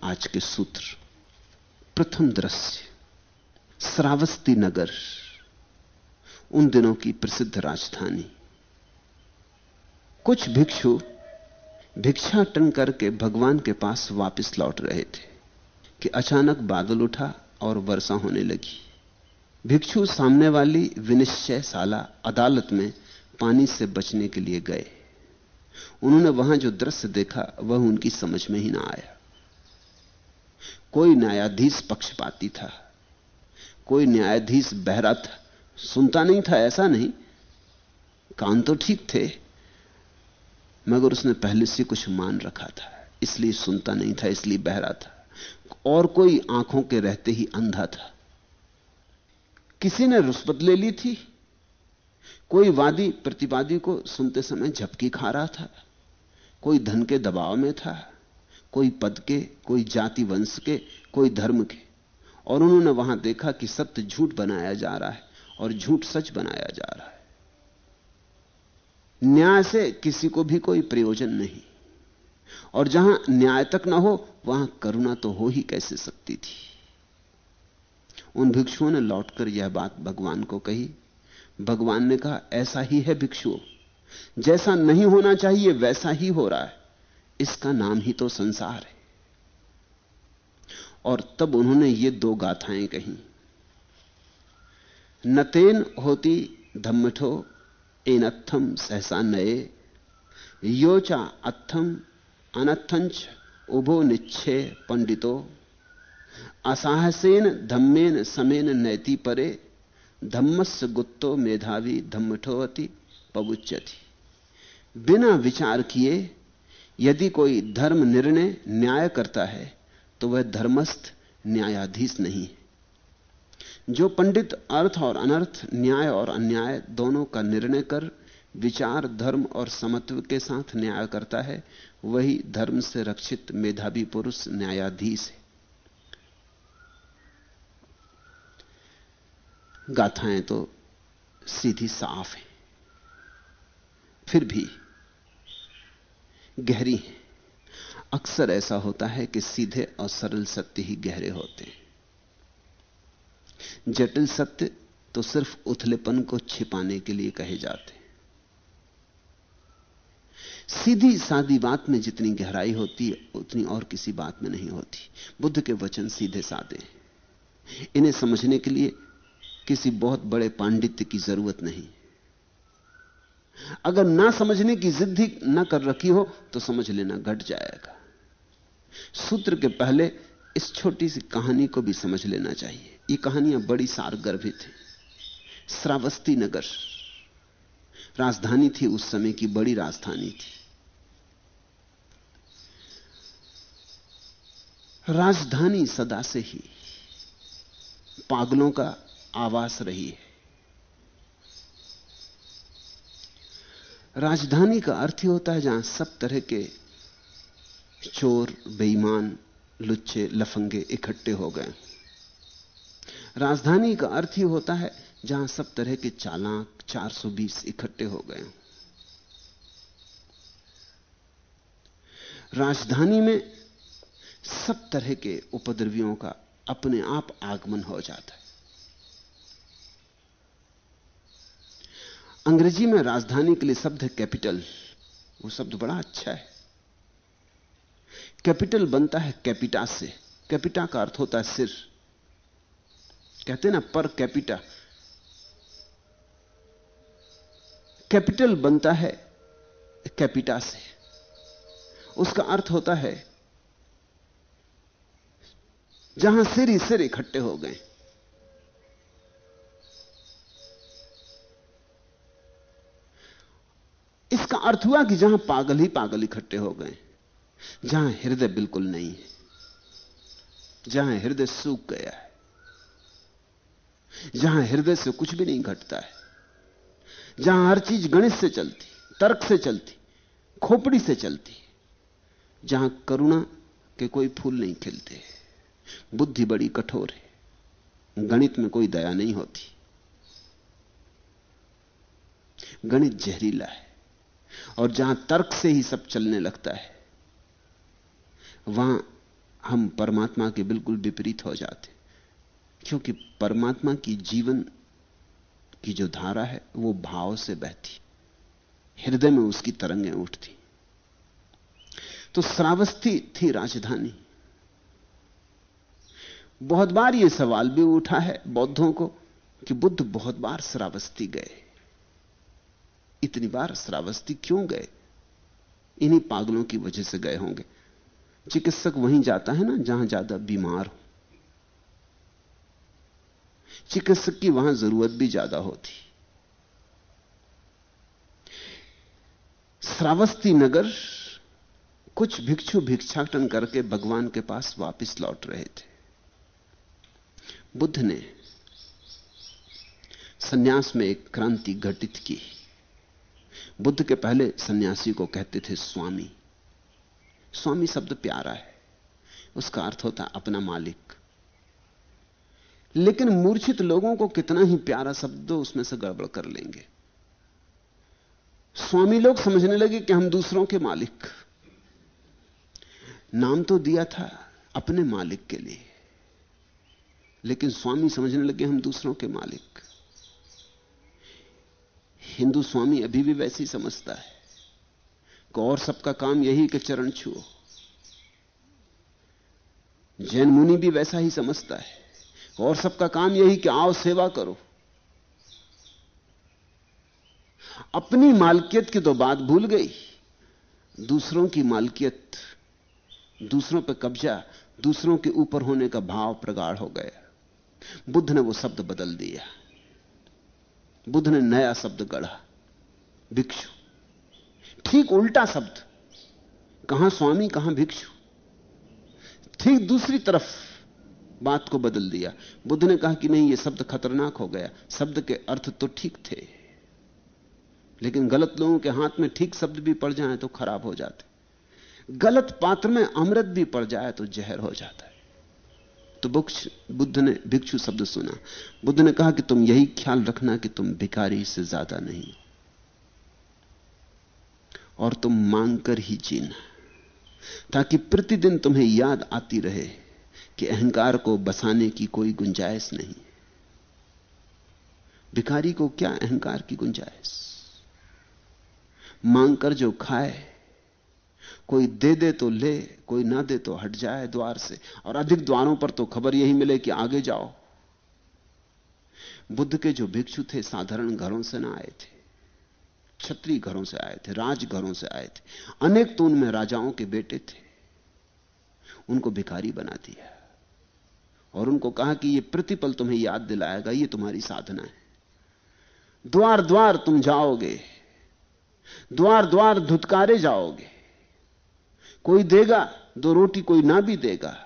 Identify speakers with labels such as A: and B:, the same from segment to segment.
A: आज के सूत्र। प्रथम दृश्य, श्रावस्ती नगर, उन दिनों की प्रसिद्ध राजधानी। कुछ भिक्षु भिक्षाटन करके भगवान के पास वापस लौट रहे थे कि अचानक बादल उठा और वर्षा होने लगी। भिक्षु सामने वाली विनिश्चयशाला अदालत में पानी से बचने के लिए गए। उन्होंने वहां जो दृश्य देखा वह उनकी समझ में ही ना आया। कोई न्यायाधीश पक्षपाती था, कोई न्यायाधीश बहरा था, सुनता नहीं था ऐसा नहीं, कान तो ठीक थे, मगर उसने पहले से कुछ मान रखा था, इसलिए सुनता नहीं था, इसलिए बहरा था। और कोई आंखों के रहते ही अंधा था। किसी ने रुष्वत ले ली थी, कोई वादी प्रतिवादी को सुनते समय झपकी खा रहा था, कोई धन के दबाव में था, कोई पद के, कोई जाति वंश के, कोई धर्म के। और उन्होंने वहां देखा कि सत्य झूठ बनाया जा रहा है और झूठ सच बनाया जा रहा है। न्याय से किसी को भी कोई प्रयोजन नहीं, और जहां न्याय तक ना हो वहां करुणा तो हो ही कैसे सकती थी। उन भिक्षुओं ने लौटकर यह बात भगवान को कही। भगवान ने कहा, ऐसा ही है भिक्षुओं, जैसा नहीं होना चाहिए वैसा ही हो रहा है, इसका नाम ही तो संसार है। और तब उन्होंने ये दो गाथाएं कही। नतेन होती धम्मठो एनत्थम सहसा नये, योचा अत्थम अनत्थंच उभो निच्छे पंडितो, असाहसेन धम्मेन समेन नैति परे, धम्मस्य गुत्तो मेधावी धम्मठोवति पबुच्यति। बिना विचार किए यदि कोई धर्म निर्णय न्याय करता है तो वह धर्मस्थ न्यायाधीश नहीं है। जो पंडित अर्थ और अनर्थ, न्याय और अन्याय दोनों का निर्णय कर विचार, धर्म और समत्व के साथ न्याय करता है, वही धर्म से रक्षित मेधावी पुरुष न्यायाधीश है। गाथाएं तो सीधी साफ हैं, फिर भी गहरी हैं। अक्सर ऐसा होता है कि सीधे और सरल सत्य ही गहरे होते हैं। जटिल सत्य तो सिर्फ उथलेपन को छिपाने के लिए कहे जाते हैं। सीधी सादी बात में जितनी गहराई होती है उतनी और किसी बात में नहीं होती। बुद्ध के वचन सीधे सादे हैं, इन्हें समझने के लिए किसी बहुत बड़े पांडित्य की जरूरत नहीं। अगर ना समझने की जिद ही ना कर रखी हो तो समझ लेना घट जाएगा। सूत्र के पहले इस छोटी सी कहानी को भी समझ लेना चाहिए। ये कहानियां बड़ी सारगर्भित हैं। श्रावस्ती नगर राजधानी थी, उस समय की बड़ी राजधानी थी। राजधानी सदा से ही पागलों का आवास रही है। राजधानी का अर्थ ही होता है जहां सब तरह के चोर, बेईमान, लुच्चे, लफंगे इकट्ठे हो गए। राजधानी का अर्थ ही होता है जहां सब तरह के चालाक 420 इकट्ठे हो गए। राजधानी में सब तरह के उपद्रवियों का अपने आप आगमन हो जाता है। अंग्रेजी में राजधानी के लिए शब्द है कैपिटल। वो शब्द बड़ा अच्छा है। कैपिटल बनता है कैपिटा से। कैपिटा का अर्थ होता है सिर। कहते हैं ना पर कैपिटा। कैपिटल बनता है कैपिटा से। उसका अर्थ होता है जहां सिर ही सिर इकट्ठे हो गए। इसका अर्थ हुआ कि जहां पागल ही पागल इकट्ठे हो गए, जहां हृदय बिल्कुल नहीं है, जहां हृदय सूख गया है, जहां हृदय से कुछ भी नहीं घटता है, जहां हर चीज गणित से चलती, तर्क से चलती, खोपड़ी से चलती, जहां करुणा के कोई फूल नहीं खिलते। बुद्धि बड़ी कठोर है, गणित में कोई दया नहीं होती। गणित जहरीला है, और जहां तर्क से ही सब चलने लगता है वहां हम परमात्मा के बिल्कुल विपरीत हो जाते, क्योंकि परमात्मा की जीवन की जो धारा है वो भाव से बहती, हृदय में उसकी तरंगें उठती। तो श्रावस्ती थी राजधानी। बहुत बार यह सवाल भी उठा है बौद्धों को कि बुद्ध बहुत बार श्रावस्ती गए, इतनी बार श्रावस्ती क्यों गए? इन्हीं पागलों की वजह से गए होंगे। चिकित्सक वहीं जाता है ना जहां ज्यादा बीमार हो, चिकित्सक की वहां जरूरत भी ज्यादा होती। श्रावस्ती नगर कुछ भिक्षु भिक्षाटन करके भगवान के पास वापस लौट रहे थे। बुद्ध ने सन्यास में एक क्रांति घटित की। बुद्ध के पहले सन्यासी को कहते थे स्वामी। स्वामी शब्द प्यारा है, उसका अर्थ होता है अपना मालिक। लेकिन मूर्छित लोगों को कितना ही प्यारा शब्द दो, उसमें से गड़बड़ कर लेंगे। स्वामी लोग समझने लगे कि हम दूसरों के मालिक। नाम तो दिया था अपने मालिक के लिए, लेकिन स्वामी समझने लगे हम दूसरों के मालिक। हिंदू स्वामी अभी भी वैसे ही समझता है कि और सबका काम यही कि चरण छुओ। जैन मुनि भी वैसा ही समझता है, और सबका काम यही कि आओ सेवा करो। अपनी मालकियत की तो बात भूल गई, दूसरों की मालकियत, दूसरों पर कब्जा, दूसरों के ऊपर होने का भाव प्रगाढ़ हो गया। बुद्ध ने वो शब्द बदल दिया। बुद्ध ने नया शब्द गढ़ा, भिक्षु। ठीक उल्टा शब्द, कहां स्वामी कहां भिक्षु, ठीक दूसरी तरफ बात को बदल दिया। बुद्ध ने कहा कि नहीं, यह शब्द खतरनाक हो गया। शब्द के अर्थ तो ठीक थे, लेकिन गलत लोगों के हाथ में ठीक शब्द भी पड़ जाए तो खराब हो जाते। गलत पात्र में अमृत भी पड़ जाए तो जहर हो जाता है। तो बुद्ध ने भिक्षु शब्द सुना। बुद्ध ने कहा कि तुम यही ख्याल रखना कि तुम भिखारी से ज्यादा नहीं, और तुम मांग कर ही जीना, ताकि प्रतिदिन तुम्हें याद आती रहे कि अहंकार को बसाने की कोई गुंजाइश नहीं। भिखारी को क्या अहंकार की गुंजाइश? मांग कर जो खाए, कोई दे दे तो ले, कोई ना दे तो हट जाए द्वार से, और अधिक द्वारों पर तो खबर यही मिले कि आगे जाओ। बुद्ध के जो भिक्षु थे साधारण घरों से ना आए थे, क्षत्रिय घरों से आए थे, राज घरों से आए थे। अनेक तो उनमें राजाओं के बेटे थे। उनको भिखारी बना दिया और उनको कहा कि यह प्रतिपल तुम्हें याद दिलाएगा, यह तुम्हारी साधना है। द्वार द्वार तुम जाओगे, द्वार द्वार धुतकारे जाओगे। कोई देगा दो रोटी, कोई ना भी देगा।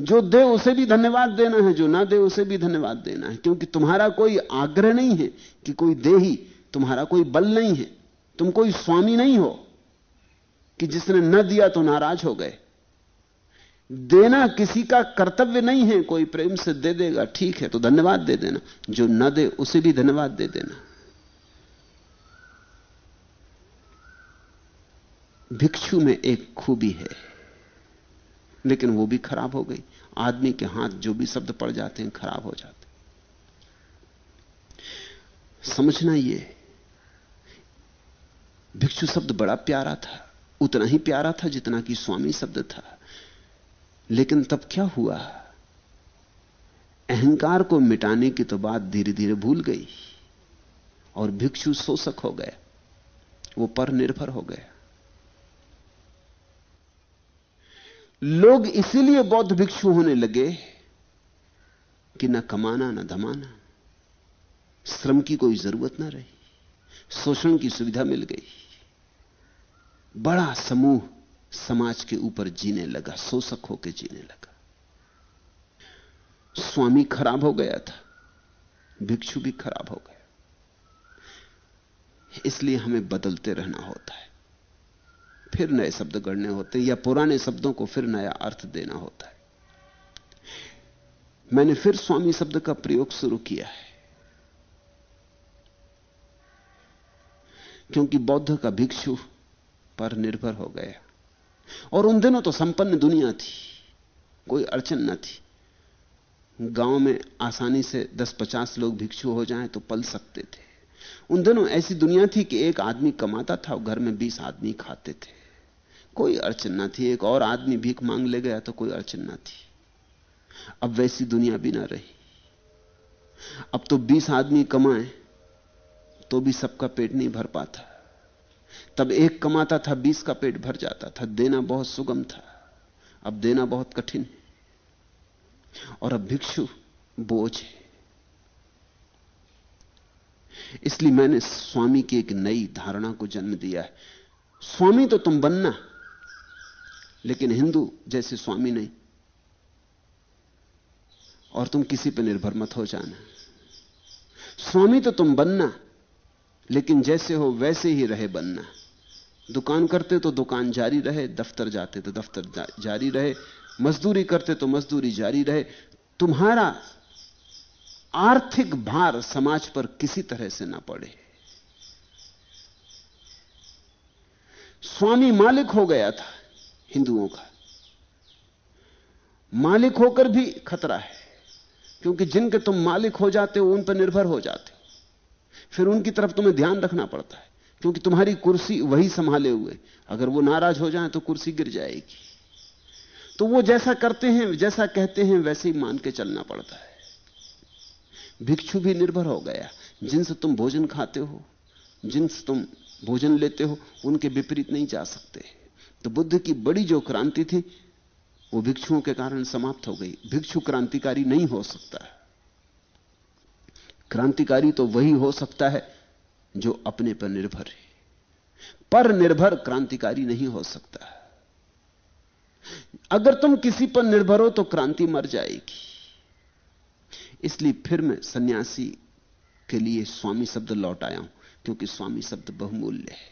A: जो दे उसे भी धन्यवाद देना है, जो ना दे उसे भी धन्यवाद देना है, क्योंकि तुम्हारा कोई आग्रह नहीं है कि कोई दे ही, तुम्हारा कोई बल नहीं है। तुम कोई स्वामी नहीं हो कि जिसने न दिया तो नाराज हो गए। देना किसी का कर्तव्य नहीं है। कोई प्रेम से दे देगा, ठीक है, तो धन्यवाद दे देना। जो न दे उसे भी धन्यवाद दे देना। भिक्षु में एक खूबी है, लेकिन वो भी खराब हो गई। आदमी के हाथ जो भी शब्द पड़ जाते हैं खराब हो जाते। समझना, ये भिक्षु शब्द बड़ा प्यारा था, उतना ही प्यारा था जितना कि स्वामी शब्द था। लेकिन तब क्या हुआ? अहंकार को मिटाने की तो बात धीरे धीरे भूल गई और भिक्षु शोषक हो गया, वो पर निर्भर हो गया। लोग इसीलिए बौद्ध भिक्षु होने लगे कि न कमाना न धमाना, श्रम की कोई जरूरत ना रही, शोषण की सुविधा मिल गई। बड़ा समूह समाज के ऊपर जीने लगा, शोषक होकर जीने लगा। स्वामी खराब हो गया था, भिक्षु भी खराब हो गया। इसलिए हमें बदलते रहना होता है, फिर नए शब्द गढ़ने होते हैं, या पुराने शब्दों को फिर नया अर्थ देना होता है। मैंने फिर स्वामी शब्द का प्रयोग शुरू किया है, क्योंकि बौद्ध का भिक्षु पर निर्भर हो गया, और उन दिनों तो संपन्न दुनिया थी, कोई अड़चन न थी। गांव में आसानी से 10-50 लोग भिक्षु हो जाएं तो पल सकते थे। उन दिनों ऐसी दुनिया थी कि एक आदमी कमाता था और घर में 20 आदमी खाते थे, कोई अड़चन ना थी। एक और आदमी भीख मांग ले गया तो कोई अड़चन ना थी। अब वैसी दुनिया भी ना रही। अब तो 20 आदमी कमाए तो भी सबका पेट नहीं भर पाता। तब एक कमाता था, 20 का पेट भर जाता था। देना बहुत सुगम था, अब देना बहुत कठिन है। और अब भिक्षु बोझ है। इसलिए मैंने स्वामी की एक नई धारणा को जन्म दिया है। स्वामी तो तुम बनना, लेकिन हिंदू जैसे स्वामी नहीं। और तुम किसी पर निर्भर मत हो जाना। स्वामी तो तुम बनना, लेकिन जैसे हो वैसे ही रहे बनना। दुकान करते तो दुकान जारी रहे, दफ्तर जाते तो दफ्तर जारी रहे, मजदूरी करते तो मजदूरी जारी रहे। तुम्हारा आर्थिक भार समाज पर किसी तरह से ना पड़े। स्वामी मालिक हो गया था हिंदुओं का। मालिक होकर भी खतरा है, क्योंकि जिनके तुम मालिक हो जाते हो उन पर निर्भर हो जाते हो। फिर उनकी तरफ तुम्हें ध्यान रखना पड़ता है, क्योंकि तुम्हारी कुर्सी वही संभाले हुए। अगर वो नाराज हो जाए तो कुर्सी गिर जाएगी। तो वो जैसा करते हैं, जैसा कहते हैं, वैसे ही मान के चलना पड़ता है। भिक्षु भी निर्भर हो गया। जिनसे तुम भोजन खाते हो, जिनसे तुम भोजन लेते हो, उनके विपरीत नहीं जा सकते। तो बुद्ध की बड़ी जो क्रांति थी वो भिक्षुओं के कारण समाप्त हो गई। भिक्षु क्रांतिकारी नहीं हो सकता। क्रांतिकारी तो वही हो सकता है जो अपने पर निर्भर है। पर निर्भर क्रांतिकारी नहीं हो सकता। अगर तुम किसी पर निर्भर हो तो क्रांति मर जाएगी। इसलिए फिर मैं सन्यासी के लिए स्वामी शब्द लौट आया हूं, क्योंकि स्वामी शब्द बहुमूल्य है,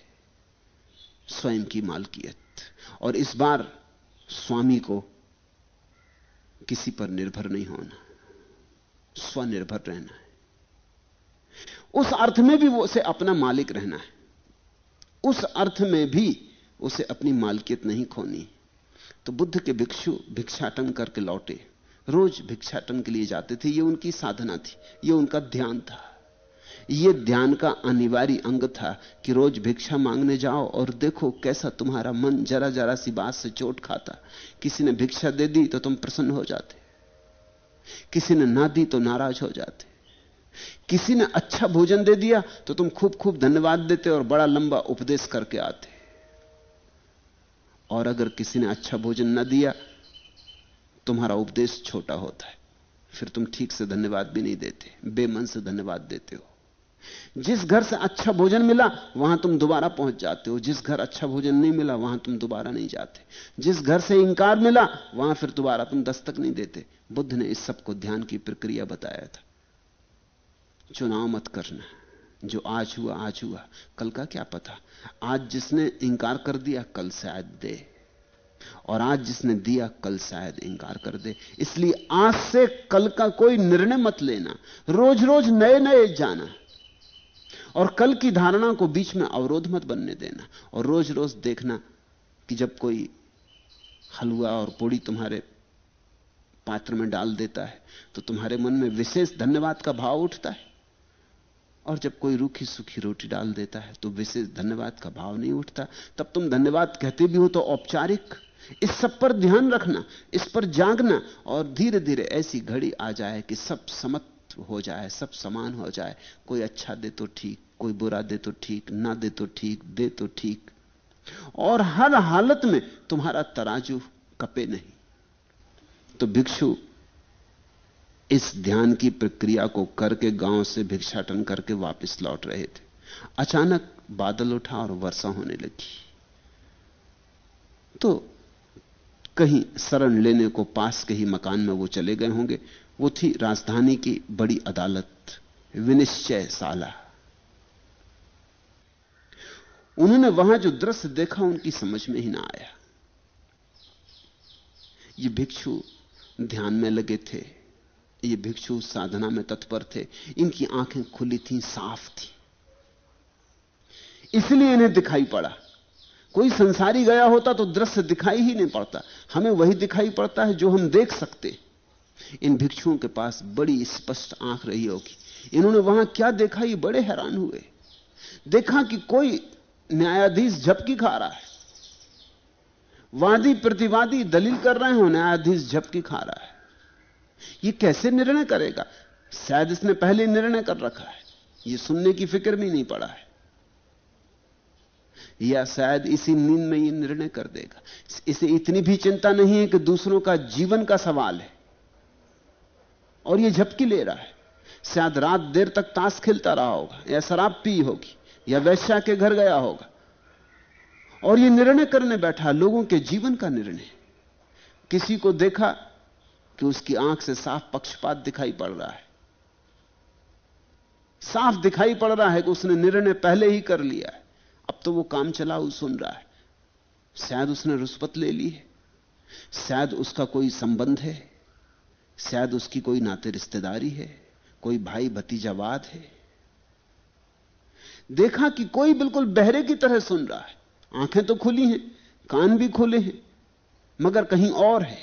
A: स्वयं की मालकियत। और इस बार स्वामी को किसी पर निर्भर नहीं होना, स्वनिर्भर रहना है। उस अर्थ में भी वो उसे अपना मालिक रहना है। उस अर्थ में भी उसे अपनी मालकियत नहीं खोनी। तो बुद्ध के भिक्षु भिक्षाटन करके लौटे, रोज भिक्षाटन के लिए जाते थे। ये उनकी साधना थी, ये उनका ध्यान था। ये ध्यान का अनिवार्य अंग था कि रोज भिक्षा मांगने जाओ और देखो कैसा तुम्हारा मन जरा जरा सी बात से चोट खाता। किसी ने भिक्षा दे दी तो तुम प्रसन्न हो जाते, किसी ने ना दी तो नाराज हो जाते, किसी ने अच्छा भोजन दे दिया तो तुम खूब खूब धन्यवाद देते और बड़ा लंबा उपदेश करके आते। और अगर किसी ने अच्छा भोजन ना दिया, तुम्हारा उपदेश छोटा होता है, फिर तुम ठीक से धन्यवाद भी नहीं देते, बेमन से धन्यवाद देते हो। जिस घर से अच्छा भोजन मिला वहां तुम दोबारा पहुंच जाते हो, जिस घर अच्छा भोजन नहीं मिला वहां तुम दोबारा नहीं जाते। जिस घर से इंकार मिला वहां फिर दोबारा तुम दस्तक नहीं देते। बुद्ध ने इस सब को ध्यान की प्रक्रिया बताया था। चुनाव मत करना, जो आज हुआ आज हुआ, कल का क्या पता। आज जिसने इंकार कर दिया कल शायद दे, और आज जिसने दिया कल शायद इंकार कर दे। इसलिए आज से कल का कोई निर्णय मत लेना, रोज रोज नए नए जाना, और कल की धारणा को बीच में अवरोध मत बनने देना। और रोज रोज देखना कि जब कोई हलवा और पूड़ी तुम्हारे पात्र में डाल देता है तो तुम्हारे मन में विशेष धन्यवाद का भाव उठता है, और जब कोई रूखी सूखी रोटी डाल देता है तो विशेष धन्यवाद का भाव नहीं उठता। तब तुम धन्यवाद कहते भी हो तो औपचारिक। इस सब पर ध्यान रखना, इस पर जागना, और धीरे धीरे ऐसी घड़ी आ जाए कि सब समत हो जाए, सब समान हो जाए। कोई अच्छा दे तो ठीक, कोई बुरा दे तो ठीक, ना दे तो ठीक, दे तो ठीक, और हर हालत में तुम्हारा तराजू कपे नहीं। तो भिक्षु इस ध्यान की प्रक्रिया को करके गांव से भिक्षाटन करके वापस लौट रहे थे। अचानक बादल उठा और वर्षा होने लगी। तो कहीं शरण लेने को पास के ही मकान में वो चले गए होंगे। वो थी राजधानी की बड़ी अदालत, विनिश्चयशाला। उन्होंने वहां जो दृश्य देखा उनकी समझ में ही ना आया। ये भिक्षु ध्यान में लगे थे, ये भिक्षु साधना में तत्पर थे, इनकी आंखें खुली थीं, साफ थी, इसलिए इन्हें दिखाई पड़ा। कोई संसारी गया होता तो दृश्य दिखाई ही नहीं पड़ता, हमें वही दिखाई पड़ता है जो हम देख सकते। इन भिक्षुओं के पास बड़ी स्पष्ट आंख रही होगी। इन्होंने वहां क्या देखा, ये बड़े हैरान हुए। देखा कि कोई न्यायाधीश झपकी खा रहा है, वादी प्रतिवादी दलील कर रहे हैं और न्यायाधीश झपकी खा रहा है। ये कैसे निर्णय करेगा? शायद इसने पहले निर्णय कर रखा है, ये सुनने की फिक्र भी नहीं पड़ा है, या शायद इसी नींद में ये निर्णय कर देगा। इसे इतनी भी चिंता नहीं है कि दूसरों का जीवन का सवाल है और ये झपकी ले रहा है। शायद रात देर तक ताश खेलता रहा होगा, या शराब पी होगी, या वैश्या के घर गया होगा, और ये निर्णय करने बैठा, लोगों के जीवन का निर्णय। किसी को देखा कि उसकी आंख से साफ पक्षपात दिखाई पड़ रहा है, साफ दिखाई पड़ रहा है कि उसने निर्णय पहले ही कर लिया है, अब तो वो काम चलाऊ सुन रहा है। शायद उसने रुष्वत ले ली है, शायद उसका कोई संबंध है, शायद उसकी कोई नाते रिश्तेदारी है, कोई भाई भतीजावाद है। देखा कि कोई बिल्कुल बहरे की तरह सुन रहा है, आंखें तो खुली हैं, कान भी खुले हैं, मगर कहीं और है।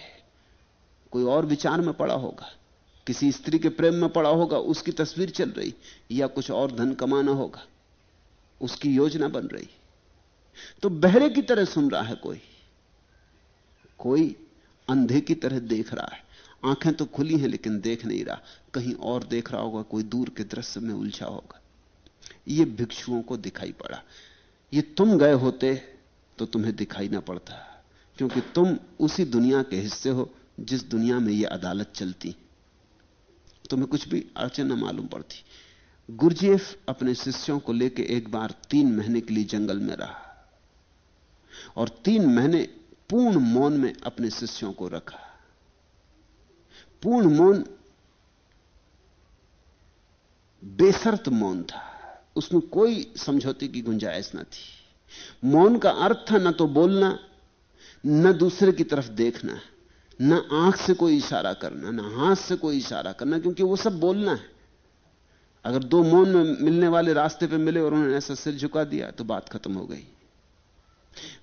A: कोई और विचार में पड़ा होगा, किसी स्त्री के प्रेम में पड़ा होगा, उसकी तस्वीर चल रही, या कुछ और धन कमाना होगा, उसकी योजना बन रही। तो बहरे की तरह सुन रहा है कोई अंधे की तरह देख रहा है। आंखें तो खुली हैं लेकिन देख नहीं रहा, कहीं और देख रहा होगा, कोई दूर के दृश्य में उलझा होगा। ये भिक्षुओं को दिखाई पड़ा। ये तुम गए होते तो तुम्हें दिखाई ना पड़ता, क्योंकि तुम उसी दुनिया के हिस्से हो जिस दुनिया में यह अदालत चलती, तुम्हें कुछ भी अड़चन न मालूम पड़ती। गुरजेफ अपने शिष्यों को लेकर एक बार 3 महीने के लिए जंगल में रहा और 3 महीने पूर्ण मौन में अपने शिष्यों को रखा। पूर्ण मौन बेशर्त मौन था, उसमें कोई समझौते की गुंजाइश ना थी। मौन का अर्थ था न तो बोलना, न दूसरे की तरफ देखना, न आंख से कोई इशारा करना, न हाथ से कोई इशारा करना, क्योंकि वो सब बोलना है। अगर 2 मौन में मिलने वाले रास्ते पे मिले और उन्होंने ऐसा सिर झुका दिया तो बात खत्म हो गई।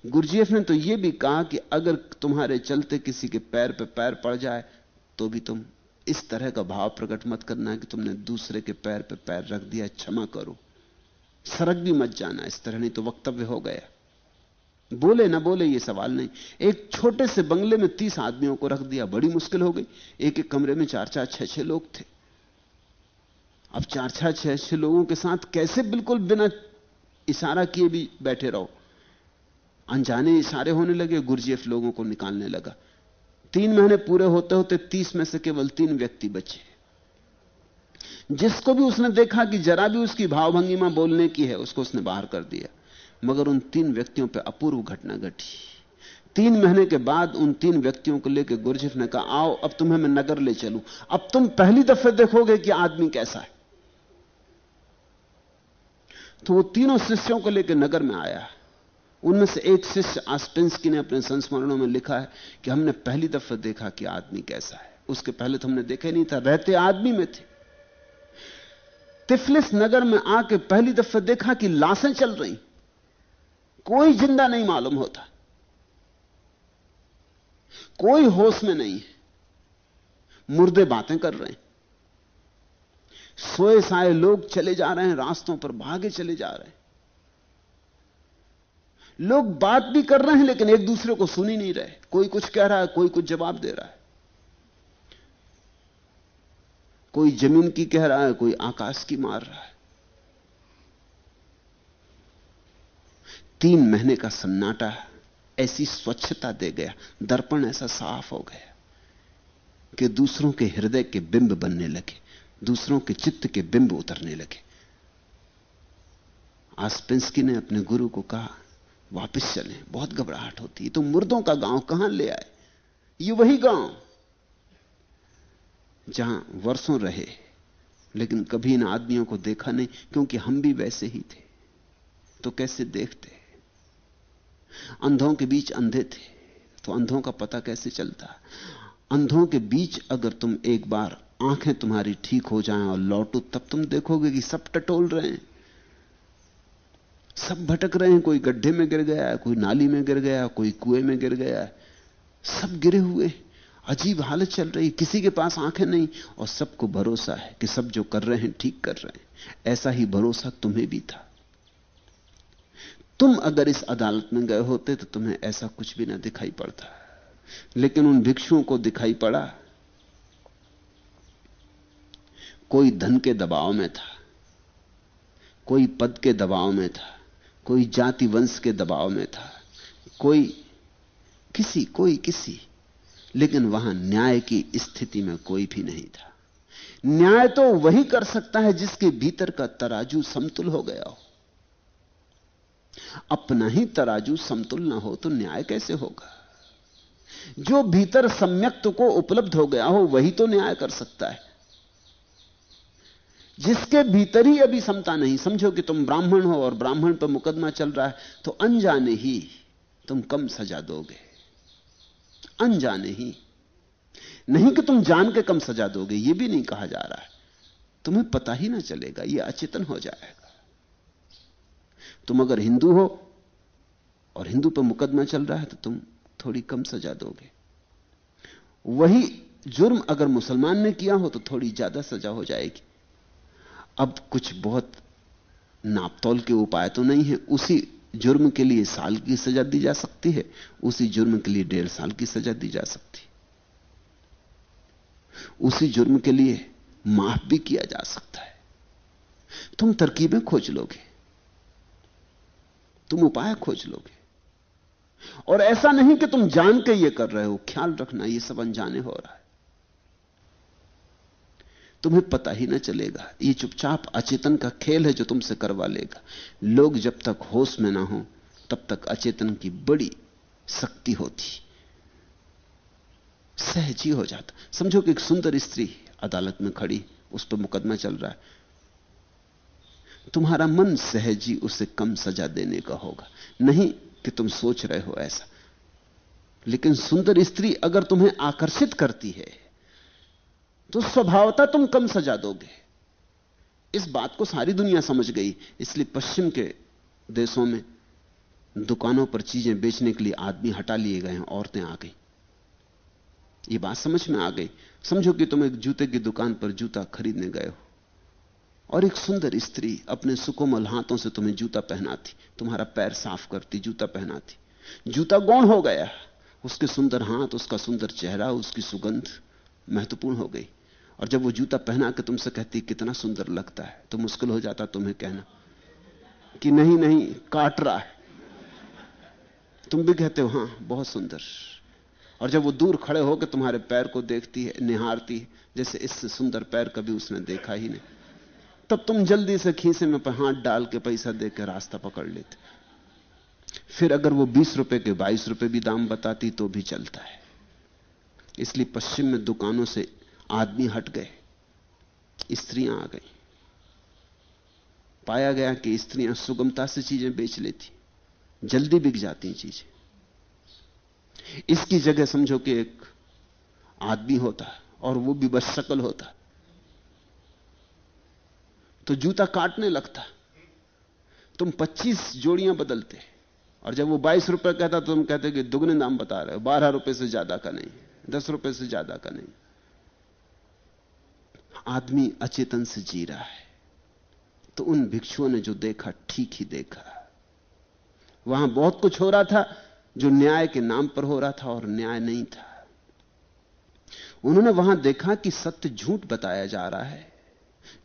A: गुरजेफ ने तो यह भी कहा कि अगर तुम्हारे चलते किसी के पैर पे पैर पड़ जाए तो भी तुम इस तरह का भाव प्रकट मत करना कि तुमने दूसरे के पैर पे पैर रख दिया, क्षमा करो, सरक भी मत जाना इस तरह, नहीं तो वक्तव्य हो गया। बोले ना बोले ये सवाल नहीं। एक छोटे से बंगले में 30 आदमियों को रख दिया, बड़ी मुश्किल हो गई। एक एक कमरे में 4-4, 6-6 लोग थे। अब 4-4, 6-6 लोगों के साथ कैसे बिल्कुल बिना इशारा किए भी बैठे रहो? अनजाने इशारे होने लगे, गुरजेफ लोगों को निकालने लगा। 3 महीने पूरे होते होते 30 में से केवल 3 व्यक्ति बचे। जिसको भी उसने देखा कि जरा भी उसकी भावभंगिमा बोलने की है, उसको उसने बाहर कर दिया। मगर उन 3 व्यक्तियों पर अपूर्व घटना घटी। 3 महीने के बाद उन 3 व्यक्तियों को लेकर गुरजेफ ने कहा, आओ अब तुम्हें मैं नगर ले चलूं, अब तुम पहली दफे देखोगे कि आदमी कैसा है। तो वो तीनों शिष्यों को लेकर नगर में आया। उनमें से एक शिष्य आस्पेंस्की ने अपने संस्मरणों में लिखा है कि हमने पहली दफे देखा कि आदमी कैसा है, उसके पहले तो हमने देखा ही नहीं था, रहते आदमी में थे। तिफलिस नगर में आके पहली दफे देखा कि लाशें चल रही, कोई जिंदा नहीं मालूम होता, कोई होश में नहीं है, मुर्दे बातें कर रहे हैं। सोए साए लोग चले जा रहे हैं, रास्तों पर भागे चले जा रहे हैं। लोग बात भी कर रहे हैं लेकिन एक दूसरे को सुन ही नहीं रहे। कोई कुछ कह रहा है, कोई कुछ जवाब दे रहा है, कोई जमीन की कह रहा है, कोई आकाश की मार रहा है। 3 महीने का सन्नाटा ऐसी स्वच्छता दे गया, दर्पण ऐसा साफ हो गया कि दूसरों के हृदय के बिंब बनने लगे, दूसरों के चित्त के बिंब उतरने लगे। आस्पेंस्की ने अपने गुरु को कहा, वापस चलें, बहुत घबराहट होती है। तो मुर्दों का गांव कहां ले आए? ये वही गांव जहां वर्षों रहे लेकिन कभी इन आदमियों को देखा नहीं, क्योंकि हम भी वैसे ही थे तो कैसे देखते? अंधों के बीच अंधे थे तो अंधों का पता कैसे चलता? अंधों के बीच अगर तुम एक बार आंखें तुम्हारी ठीक हो जाएं और लौटो, तब तुम देखोगे कि सब टटोल रहे हैं। सब भटक रहे हैं, कोई गड्ढे में गिर गया है, कोई नाली में गिर गया है, कोई कुएं में गिर गया है, सब गिरे हुए। अजीब हालत चल रही, किसी के पास आंखें नहीं और सबको भरोसा है कि सब जो कर रहे हैं ठीक कर रहे हैं। ऐसा ही भरोसा तुम्हें भी था। तुम अगर इस अदालत में गए होते तो तुम्हें ऐसा कुछ भी ना दिखाई पड़ता, लेकिन उन भिक्षुओं को दिखाई पड़ा। कोई धन के दबाव में था, कोई पद के दबाव में था, कोई जाति वंश के दबाव में था, कोई किसी, लेकिन वहां न्याय की स्थिति में कोई भी नहीं था। न्याय तो वही कर सकता है जिसके भीतर का तराजू समतुल हो गया हो। अपना ही तराजू समतुल ना हो तो न्याय कैसे होगा? जो भीतर सम्यक्त को उपलब्ध हो गया हो वही तो न्याय कर सकता है। जिसके भीतर ही अभी समता नहीं, समझो कि तुम ब्राह्मण हो और ब्राह्मण पर मुकदमा चल रहा है, तो अनजाने ही तुम कम सजा दोगे। अनजाने ही, नहीं कि तुम जान के कम सजा दोगे, यह भी नहीं कहा जा रहा है। तुम्हें पता ही ना चलेगा, यह अचेतन हो जाएगा। तुम अगर हिंदू हो और हिंदू पर मुकदमा चल रहा है तो तुम थोड़ी कम सजा दोगे। वही जुर्म अगर मुसलमान ने किया हो तो थोड़ी ज्यादा सजा हो जाएगी। अब कुछ बहुत नापतोल के उपाय तो नहीं है। उसी जुर्म के लिए साल की सजा दी जा सकती है, उसी जुर्म के लिए 1.5 साल की सजा दी जा सकती है, उसी जुर्म के लिए माफ भी किया जा सकता है। तुम तरकीबें खोज लोगे, तुम उपाय खोज लोगे। और ऐसा नहीं कि तुम जान के ये कर रहे हो, ख्याल रखना ये सब अनजाने हो रहा है, तुम्हें पता ही ना चलेगा। ये चुपचाप अचेतन का खेल है जो तुमसे करवा लेगा। लोग जब तक होश में ना हो तब तक अचेतन की बड़ी शक्ति होती, सहज ही हो जाता। समझो कि एक सुंदर स्त्री अदालत में खड़ी, उस पर मुकदमा चल रहा है, तुम्हारा मन सहज ही उसे कम सजा देने का होगा, नहीं कि तुम सोच रहे हो ऐसा। लेकिन सुंदर स्त्री अगर तुम्हें आकर्षित करती है तो स्वभावतः तुम कम सजा दोगे। इस बात को सारी दुनिया समझ गई, इसलिए पश्चिम के देशों में दुकानों पर चीजें बेचने के लिए आदमी हटा लिए गए हैं, औरतें आ गई। ये बात समझ में आ गई। समझो कि तुम एक जूते की दुकान पर जूता खरीदने गए हो और एक सुंदर स्त्री अपने सुकोमल हाथों से तुम्हें जूता पहनाती, तुम्हारा पैर साफ करती, जूता पहनाती। जूता गौण हो गया, उसके सुंदर हाथ, उसका सुंदर चेहरा, उसकी सुगंध महत्वपूर्ण हो गई। और जब वो जूता पहना के तुमसे कहती कितना सुंदर लगता है, तो मुश्किल हो जाता तुम्हें कहना कि नहीं नहीं काट रहा है। तुम भी कहते हो हां बहुत सुंदर। और जब वो दूर खड़े होकर तुम्हारे पैर को देखती है, निहारती है, जैसे इससे सुंदर पैर कभी उसने देखा ही नहीं, तब तुम जल्दी से खीसे में हाथ डाल के पैसा देकर रास्ता पकड़ लेते। फिर अगर वो 20 रुपए के 22 रुपए भी दाम बताती तो भी चलता है। इसलिए पश्चिम में दुकानों से आदमी हट गए, स्त्रियां आ गई। पाया गया कि स्त्रियां सुगमता से चीजें बेच लेती, जल्दी बिक जाती चीजें। इसकी जगह समझो कि एक आदमी होता और वो भी बस शकल होता तो जूता काटने लगता, तुम 25 जोड़ियां बदलते। और जब वो 22 रुपए कहता तो तुम कहते कि दुगने दाम बता रहे हो, 12 रुपए से ज्यादा का नहीं, 10 रुपए से ज्यादा का नहीं। आदमी अचेतन से जी रहा है। तो उन भिक्षुओं ने जो देखा ठीक ही देखा। वहां बहुत कुछ हो रहा था जो न्याय के नाम पर हो रहा था और न्याय नहीं था। उन्होंने वहां देखा कि सत्य झूठ बताया जा रहा है,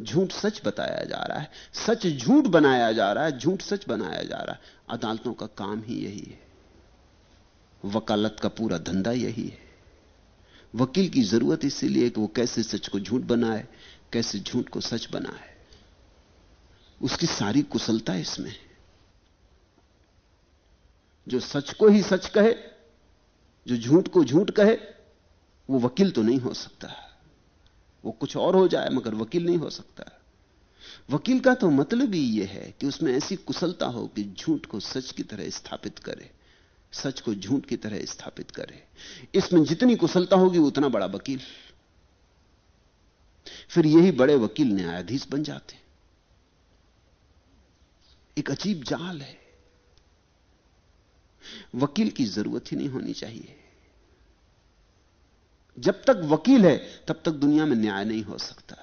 A: झूठ सच बताया जा रहा है, सच झूठ बनाया जा रहा है, झूठ सच बनाया जा रहा है। अदालतों का काम ही यही है, वकालत का पूरा धंधा यही है। वकील की जरूरत इसीलिए कि वो कैसे सच को झूठ बनाए, कैसे झूठ को सच बनाए। उसकी सारी कुशलता इसमें। जो सच को ही सच कहे, जो झूठ को झूठ कहे, वो वकील तो नहीं हो सकता। वो कुछ और हो जाए मगर वकील नहीं हो सकता। वकील का तो मतलब ही यह है कि उसमें ऐसी कुशलता हो कि झूठ को सच की तरह स्थापित करे, सच को झूठ की तरह स्थापित करे। इसमें जितनी कुशलता होगी उतना बड़ा वकील। फिर यही बड़े वकील न्यायाधीश बन जाते। एक अजीब जाल है। वकील की जरूरत ही नहीं होनी चाहिए। जब तक वकील है तब तक दुनिया में न्याय नहीं हो सकता।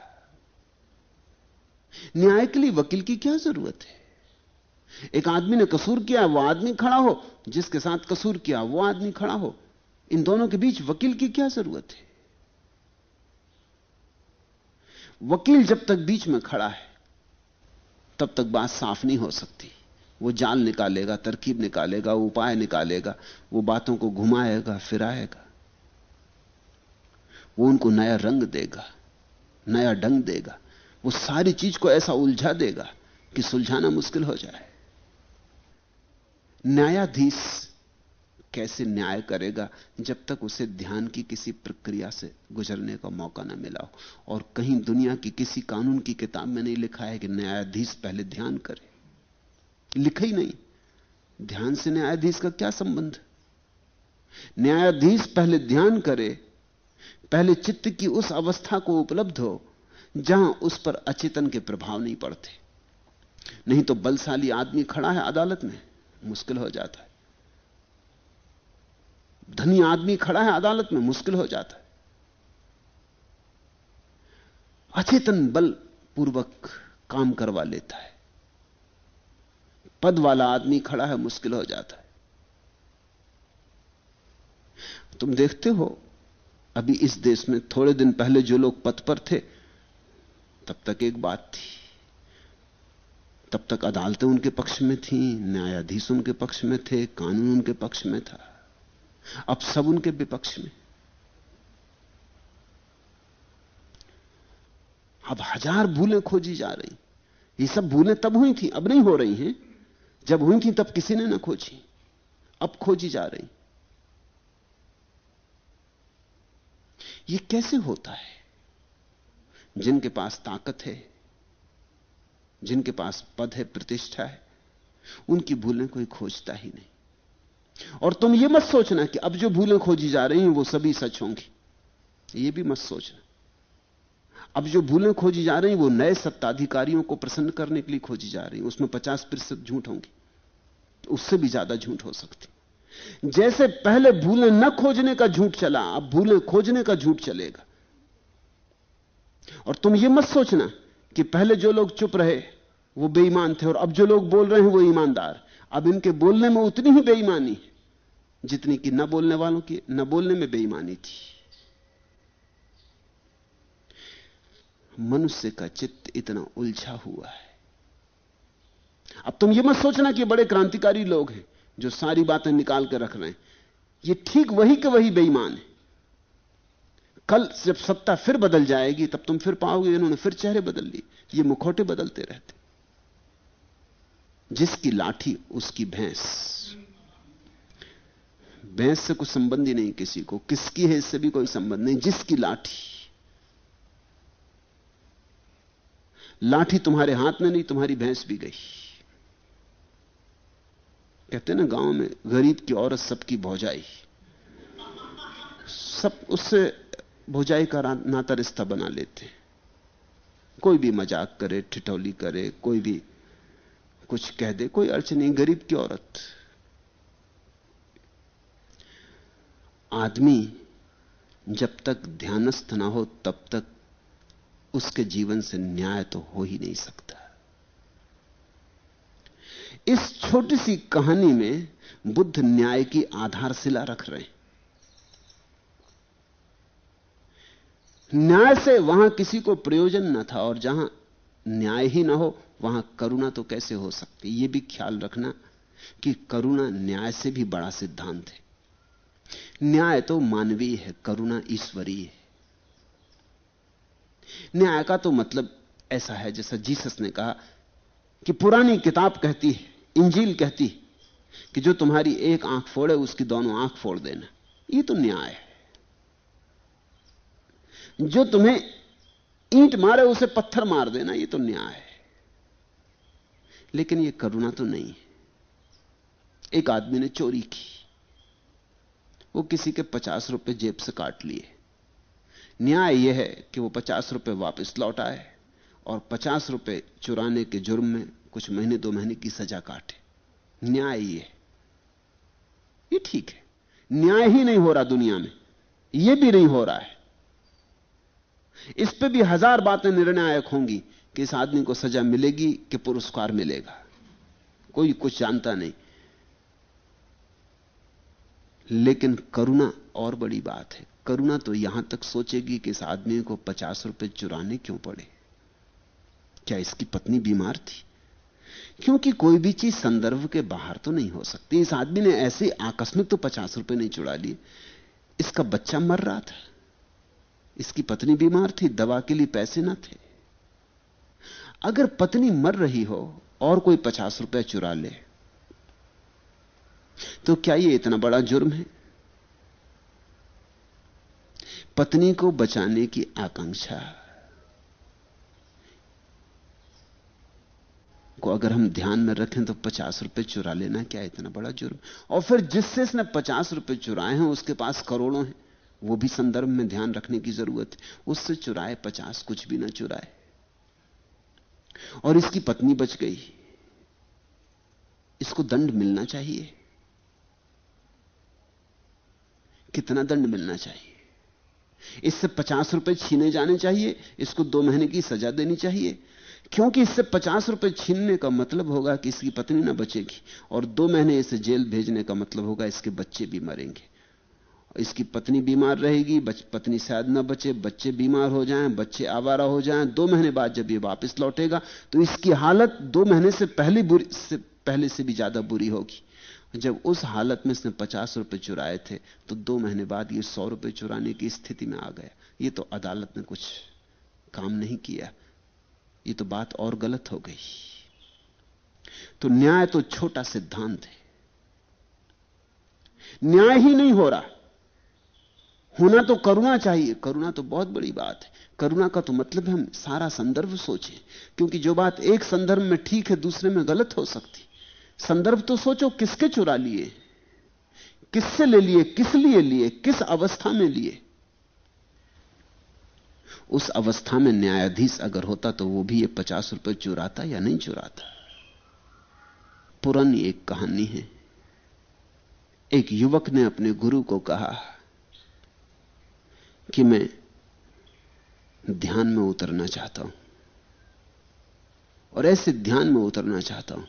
A: न्याय के लिए वकील की क्या जरूरत है? एक आदमी ने कसूर किया, वो आदमी खड़ा हो, जिसके साथ कसूर किया वो आदमी खड़ा हो। इन दोनों के बीच वकील की क्या जरूरत है? वकील जब तक बीच में खड़ा है तब तक बात साफ नहीं हो सकती। वो जाल निकालेगा, तरकीब निकालेगा, उपाय निकालेगा, वो बातों को घुमाएगा फिराएगा, वो उनको नया रंग देगा, नया ढंग देगा, वो सारी चीज को ऐसा उलझा देगा कि सुलझाना मुश्किल हो जाए। न्यायाधीश कैसे न्याय करेगा जब तक उसे ध्यान की किसी प्रक्रिया से गुजरने का मौका न मिला हो? और कहीं दुनिया की किसी कानून की किताब में नहीं लिखा है कि न्यायाधीश पहले ध्यान करे। लिखा ही नहीं। ध्यान से न्यायाधीश का क्या संबंध? न्यायाधीश पहले ध्यान करे, पहले चित्त की उस अवस्था को उपलब्ध हो जहां उस पर अचेतन के प्रभाव नहीं पड़ते। नहीं तो बलशाली आदमी खड़ा है अदालत में, मुश्किल हो जाता है। धनी आदमी खड़ा है अदालत में, मुश्किल हो जाता है। अचेतन बल पूर्वक काम करवा लेता है। पद वाला आदमी खड़ा है, मुश्किल हो जाता है। तुम देखते हो अभी इस देश में थोड़े दिन पहले जो लोग पद पर थे, तब तक एक बात थी, तब तक अदालतें उनके पक्ष में थी, न्यायाधीश उनके पक्ष में थे, कानून उनके पक्ष में था। अब सब उनके विपक्ष में। अब हजार भूलें खोजी जा रही। ये सब भूलें तब हुई थी, अब नहीं हो रही हैं। जब हुई थी तब किसी ने ना खोजी, अब खोजी जा रही। ये कैसे होता है? जिनके पास ताकत है, जिनके पास पद है, प्रतिष्ठा है, उनकी भूलें कोई खोजता ही नहीं। और तुम ये मत सोचना कि अब जो भूलें खोजी जा रही हैं वो सभी सच होंगी। ये भी मत सोचना। अब जो भूलें खोजी जा रही हैं वो नए सत्ताधिकारियों को प्रसन्न करने के लिए खोजी जा रही हैं। उसमें 50% झूठ होंगी, उससे भी ज्यादा झूठ हो सकती। जैसे पहले भूलें न खोजने का झूठ चला, अब भूलें खोजने का झूठ चलेगा। और तुम ये मत सोचना कि पहले जो लोग चुप रहे वो बेईमान थे और अब जो लोग बोल रहे हैं वो ईमानदार। अब इनके बोलने में उतनी ही बेईमानी है जितनी कि न बोलने वालों की न बोलने में बेईमानी थी। मनुष्य का चित्त इतना उलझा हुआ है। अब तुम ये मत सोचना कि बड़े क्रांतिकारी लोग हैं जो सारी बातें निकाल कर रख रहे हैं। ये ठीक वही के वही बेईमान है। कल जब सत्ता फिर बदल जाएगी तब तुम फिर पाओगे इन्होंने फिर चेहरे बदल लिए। ये मुखौटे बदलते रहते। जिसकी लाठी उसकी भैंस। भैंस से कुछ संबंध ही नहीं किसी को, किसकी है इससे भी कोई संबंध नहीं। जिसकी लाठी, लाठी तुम्हारे हाथ में नहीं, तुम्हारी भैंस भी गई। कहते ना गांव में गरीब की औरत सबकी भौजाई, सब उससे भौजाई का नाता रिश्ता बना लेते हैं। कोई भी मजाक करे, ठिठौली करे, कोई भी कुछ कह दे, कोई अर्थ नहीं। गरीब की औरत। आदमी जब तक ध्यानस्थ ना हो तब तक उसके जीवन से न्याय तो हो ही नहीं सकता। इस छोटी सी कहानी में बुद्ध न्याय की आधारशिला रख रहे हैं। न्याय से वहां किसी को प्रयोजन न था, और जहां न्याय ही ना हो वहां करुणा तो कैसे हो सकती। यह भी ख्याल रखना कि करुणा न्याय से भी बड़ा सिद्धांत है। न्याय तो मानवीय है, करुणा ईश्वरीय है। न्याय का तो मतलब ऐसा है जैसा जीसस ने कहा कि पुरानी किताब कहती है, इंजील कहती है कि जो तुम्हारी एक आंख फोड़े उसकी दोनों आंख फोड़ देना। यह तो न्याय है। जो तुम्हें ईंट मारे उसे पत्थर मार देना, यह तो न्याय है। लेकिन यह करुणा तो नहीं है। एक आदमी ने चोरी की, वो किसी के 50 रुपए जेब से काट लिए। न्याय यह है कि वो 50 रुपए वापस लौट आए और 50 रुपए चुराने के जुर्म में कुछ महीने 2 महीने की सजा काटे। न्याय ये ठीक है। न्याय ही नहीं हो रहा दुनिया में, ये भी नहीं हो रहा है। इस पे भी 1000 बातें निर्णायक होंगी कि इस आदमी को सजा मिलेगी कि पुरस्कार मिलेगा, कोई कुछ जानता नहीं। लेकिन करुणा और बड़ी बात है। करुणा तो यहां तक सोचेगी कि इस आदमी को 50 रुपए चुराने क्यों पड़े? क्या इसकी पत्नी बीमार थी? क्योंकि कोई भी चीज संदर्भ के बाहर तो नहीं हो सकती। इस आदमी ने ऐसे आकस्मिक तो 50 रुपए नहीं चुरा लिए। इसका बच्चा मर रहा था, इसकी पत्नी बीमार थी, दवा के लिए पैसे ना थे। अगर पत्नी मर रही हो और कोई 50 रुपए चुरा ले तो क्या यह इतना बड़ा जुर्म है? पत्नी को बचाने की आकांक्षा को अगर हम ध्यान में रखें तो 50 रुपए चुरा लेना क्या इतना बड़ा जुर्म? और फिर जिससे इसने 50 रुपए चुराए हैं उसके पास करोड़ों हैं, वो भी संदर्भ में ध्यान रखने की जरूरत है। उससे चुराए 50 कुछ भी ना चुराए, और इसकी पत्नी बच गई, इसको दंड मिलना चाहिए। कितना दंड मिलना चाहिए? इससे 50 रुपए छीने जाने चाहिए, इसको 2 महीने की सजा देनी चाहिए, क्योंकि इससे 50 रुपए छीनने का मतलब होगा कि इसकी पत्नी ना बचेगी, और 2 महीने इसे जेल भेजने का मतलब होगा इसके बच्चे भी मरेंगे। इसकी पत्नी बीमार रहेगी, पत्नी शायद ना बचे, बच्चे बीमार हो जाएं, बच्चे आवारा हो जाएं। 2 महीने बाद जब ये वापस लौटेगा तो इसकी हालत 2 महीने से पहले से भी ज्यादा बुरी होगी। जब उस हालत में इसने 50 रुपए चुराए थे तो 2 महीने बाद ये 100 रुपए चुराने की स्थिति में आ गया। ये तो अदालत ने कुछ काम नहीं किया, ये तो बात और गलत हो गई। तो न्याय तो छोटा सिद्धांत है, न्याय ही नहीं हो रहा। होना तो करुणा चाहिए, करुणा तो बहुत बड़ी बात है। करुणा का तो मतलब हम सारा संदर्भ सोचें, क्योंकि जो बात एक संदर्भ में ठीक है दूसरे में गलत हो सकती। संदर्भ तो सोचो, किसके चुरा लिए, किससे ले लिए, किस लिए लिए, किस अवस्था में लिए। उस अवस्था में न्यायाधीश अगर होता तो वो भी ये 50 रुपए चुराता या नहीं चुराता। पुरानी एक कहानी है। एक युवक ने अपने गुरु को कहा कि मैं ध्यान में उतरना चाहता हूं, और ऐसे ध्यान में उतरना चाहता हूं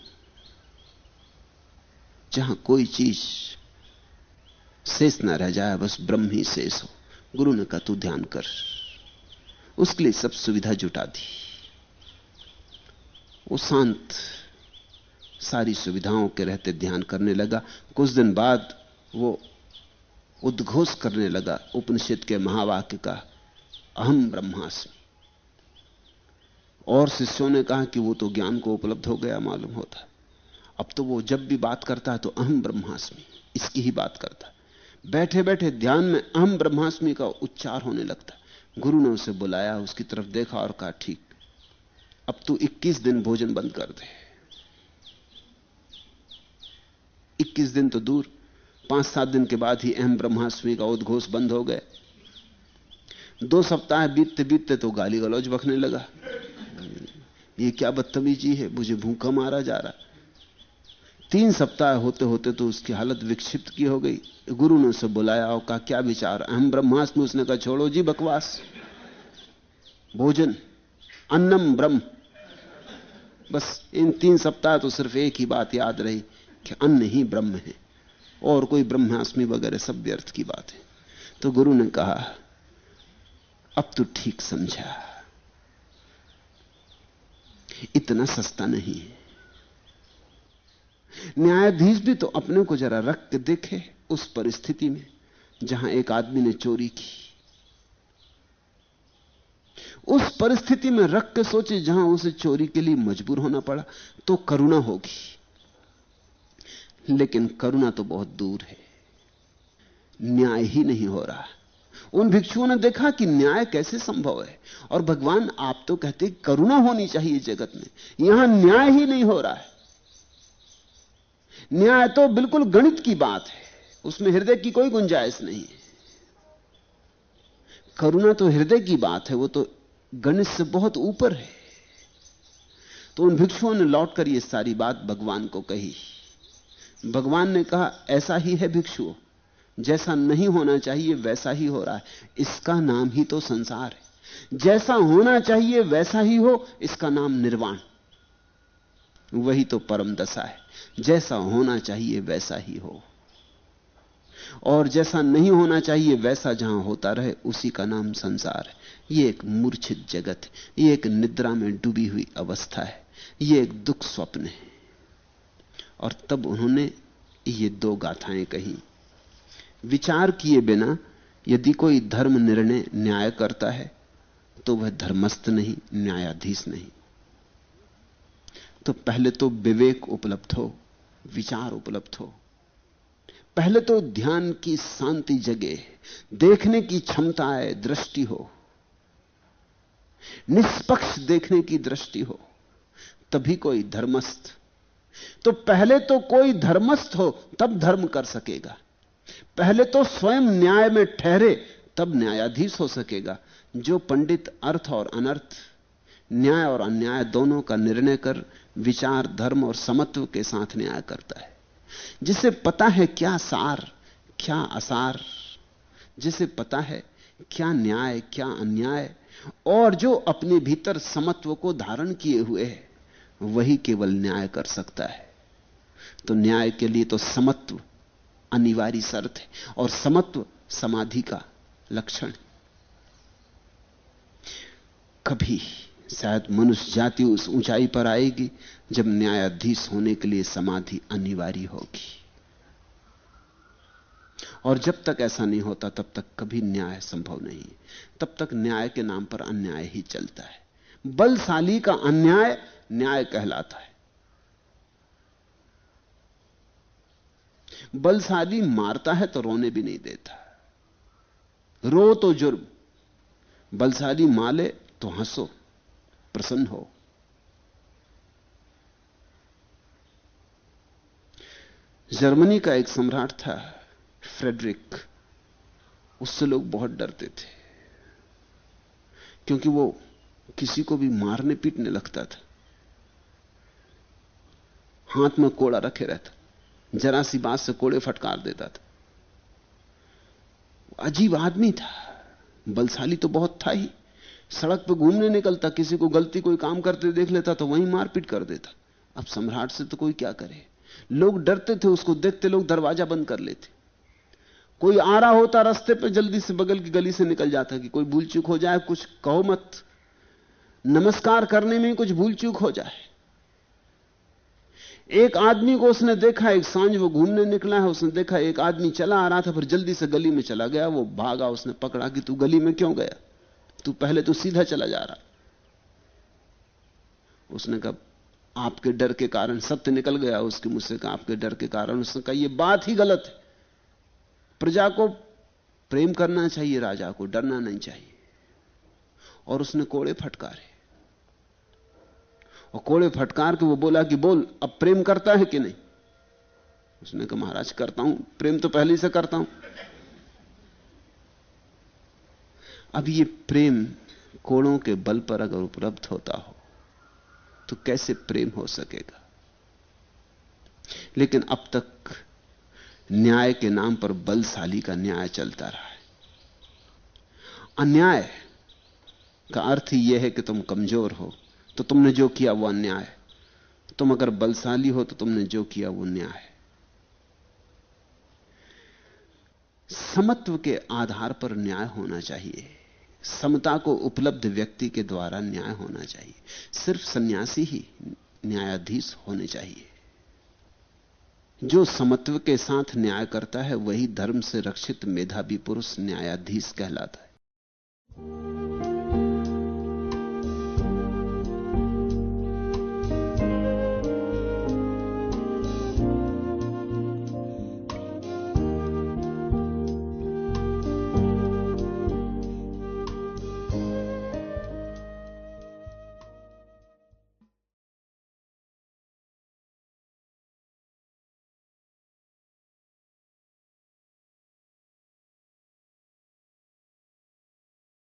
A: जहां कोई चीज शेष ना रह जाए, बस ब्रह्म ही शेष हो। गुरु ने कहा तू ध्यान कर। उसके लिए सब सुविधा जुटा दी। वो शांत, सारी सुविधाओं के रहते ध्यान करने लगा। कुछ दिन बाद वो उद्घोष करने लगा उपनिषद के महावाक्य का, अहम ब्रह्मास्मि। और शिष्यों ने कहा कि वो तो ज्ञान को उपलब्ध हो गया मालूम होता। अब तो वो जब भी बात करता है तो अहम ब्रह्मास्मि इसकी ही बात करता। बैठे बैठे ध्यान में अहम ब्रह्मास्मि का उच्चार होने लगता। गुरु ने उसे बुलाया, उसकी तरफ देखा और कहा ठीक, अब तू 21 दिन भोजन बंद कर दे। 21 दिन तो दूर, 5-7 दिन के बाद ही अहम ब्रह्मास्मि का उद्घोष बंद हो गए। 2 सप्ताह बीतते बीतते तो गाली गलौज बकने लगा, ये क्या बदतमीजी है, मुझे भूखा मारा जा रहा। 3 सप्ताह होते होते तो उसकी हालत विक्षिप्त की हो गई। गुरु ने उसे बुलाया और कहा क्या विचार, अहम ब्रह्मास्मि? उसने कहा छोड़ो जी बकवास, भोजन अन्नम ब्रह्म। बस इन 3 सप्ताह तो सिर्फ एक ही बात याद रही कि अन्न ही ब्रह्म है, और कोई ब्रह्मास्मि वगैरह सब व्यर्थ की बात है। तो गुरु ने कहा अब तू ठीक समझा, इतना सस्ता नहीं है। न्यायाधीश भी तो अपने को जरा रख के देखे उस परिस्थिति में जहां एक आदमी ने चोरी की। उस परिस्थिति में रख के सोचे जहां उसे चोरी के लिए मजबूर होना पड़ा, तो करुणा होगी। लेकिन करुणा तो बहुत दूर है, न्याय ही नहीं हो रहा। उन भिक्षुओं ने देखा कि न्याय कैसे संभव है, और भगवान आप तो कहते करुणा होनी चाहिए जगत में, यहां न्याय ही नहीं हो रहा है। न्याय तो बिल्कुल गणित की बात है, उसमें हृदय की कोई गुंजाइश नहीं है। करुणा तो हृदय की बात है, वो तो गणित से बहुत ऊपर है। तो उन भिक्षुओं ने लौटकर ये सारी बात भगवान को कही। भगवान ने कहा, ऐसा ही है भिक्षुओं, जैसा नहीं होना चाहिए वैसा ही हो रहा है। इसका नाम ही तो संसार है। जैसा होना चाहिए वैसा ही हो, इसका नाम निर्वाण। वही तो परम दशा है। जैसा होना चाहिए वैसा ही हो, और जैसा नहीं होना चाहिए वैसा जहां होता रहे, उसी का नाम संसार है। यह एक मूर्छित जगत है, यह एक निद्रा में डूबी हुई अवस्था है, यह एक दुख स्वप्न है। और तब उन्होंने ये दो गाथाएं कही। विचार किए बिना यदि कोई धर्म निर्णय न्याय करता है तो वह धर्मस्थ नहीं, न्यायाधीश नहीं। तो पहले तो विवेक उपलब्ध हो, विचार उपलब्ध हो, पहले तो ध्यान की शांति जगे, देखने की क्षमता आए, दृष्टि हो, निष्पक्ष देखने की दृष्टि हो, तभी कोई धर्मस्थ। तो पहले तो कोई धर्मस्थ हो तब धर्म कर सकेगा। पहले तो स्वयं न्याय में ठहरे तब न्यायाधीश हो सकेगा। जो पंडित अर्थ और अनर्थ, न्याय और अन्याय दोनों का निर्णय कर विचार, धर्म और समत्व के साथ न्याय करता है, जिसे पता है क्या सार क्या असार, जिसे पता है क्या न्याय क्या अन्याय, और जो अपने भीतर समत्व को धारण किए हुए है, वही केवल न्याय कर सकता है। तो न्याय के लिए तो समत्व अनिवार्य शर्त है, और समत्व समाधि का लक्षण। कभी शायद मनुष्य जाति उस ऊंचाई पर आएगी जब न्यायाधीश होने के लिए समाधि अनिवार्य होगी। और जब तक ऐसा नहीं होता तब तक कभी न्याय संभव नहीं। तब तक न्याय के नाम पर अन्याय ही चलता है। बलशाली का अन्याय न्याय कहलाता है। बलशाली मारता है तो रोने भी नहीं देता, रो तो जुर्म, बलशाली माले तो हंसो, प्रसन्न हो। जर्मनी का एक सम्राट था फ्रेडरिक, उससे लोग बहुत डरते थे, क्योंकि वो किसी को भी मारने पीटने लगता था, हाथ में कोड़ा रखे रहता, जरा सी बात से कोड़े फटकार देता था। अजीब आदमी था, बलशाली तो बहुत था ही। सड़क पर घूमने निकलता, किसी को गलती कोई काम करते देख लेता तो वहीं मारपीट कर देता। अब सम्राट से तो कोई क्या करे, लोग डरते थे, उसको देखते लोग दरवाजा बंद कर लेते। कोई आ रहा होता रास्ते पे, जल्दी से बगल की गली से निकल जाता कि कोई भूल चूक हो जाए, कुछ कहो मत, नमस्कार करने में कुछ भूल चूक हो जाए। एक आदमी को उसने देखा, एक सांझ वो घूमने निकला है, उसने देखा एक आदमी चला आ रहा था, फिर जल्दी से गली में चला गया। वो भागा, उसने पकड़ा कि तू गली में क्यों गया, तू पहले तो सीधा चला जा रहा। उसने कहा आपके डर के कारण, सत्य निकल गया उसके मुंह से, कहा आपके डर के कारण। उसने कहा यह बात ही गलत है, प्रजा को प्रेम करना चाहिए, राजा को डरना नहीं चाहिए। और उसने कोड़े फटकारे, और कोड़े फटकार के वो बोला कि बोल अब प्रेम करता है कि नहीं। उसने कहा महाराज करता हूं, प्रेम तो पहले से करता हूं। अब ये प्रेम कोड़ों के बल पर अगर उपलब्ध होता हो तो कैसे प्रेम हो सकेगा। लेकिन अब तक न्याय के नाम पर बलशाली का न्याय चलता रहा है। अन्याय का अर्थ ही यह है कि तुम कमजोर हो तो तुमने जो किया वो अन्याय है, तुम अगर बलशाली हो तो तुमने जो किया वो न्याय है। समत्व के आधार पर न्याय होना चाहिए, समता को उपलब्ध व्यक्ति के द्वारा न्याय होना चाहिए। सिर्फ सन्यासी ही न्यायाधीश होने चाहिए। जो समत्व के साथ न्याय करता है वही धर्म से रक्षित मेधावी पुरुष न्यायाधीश कहलाता है।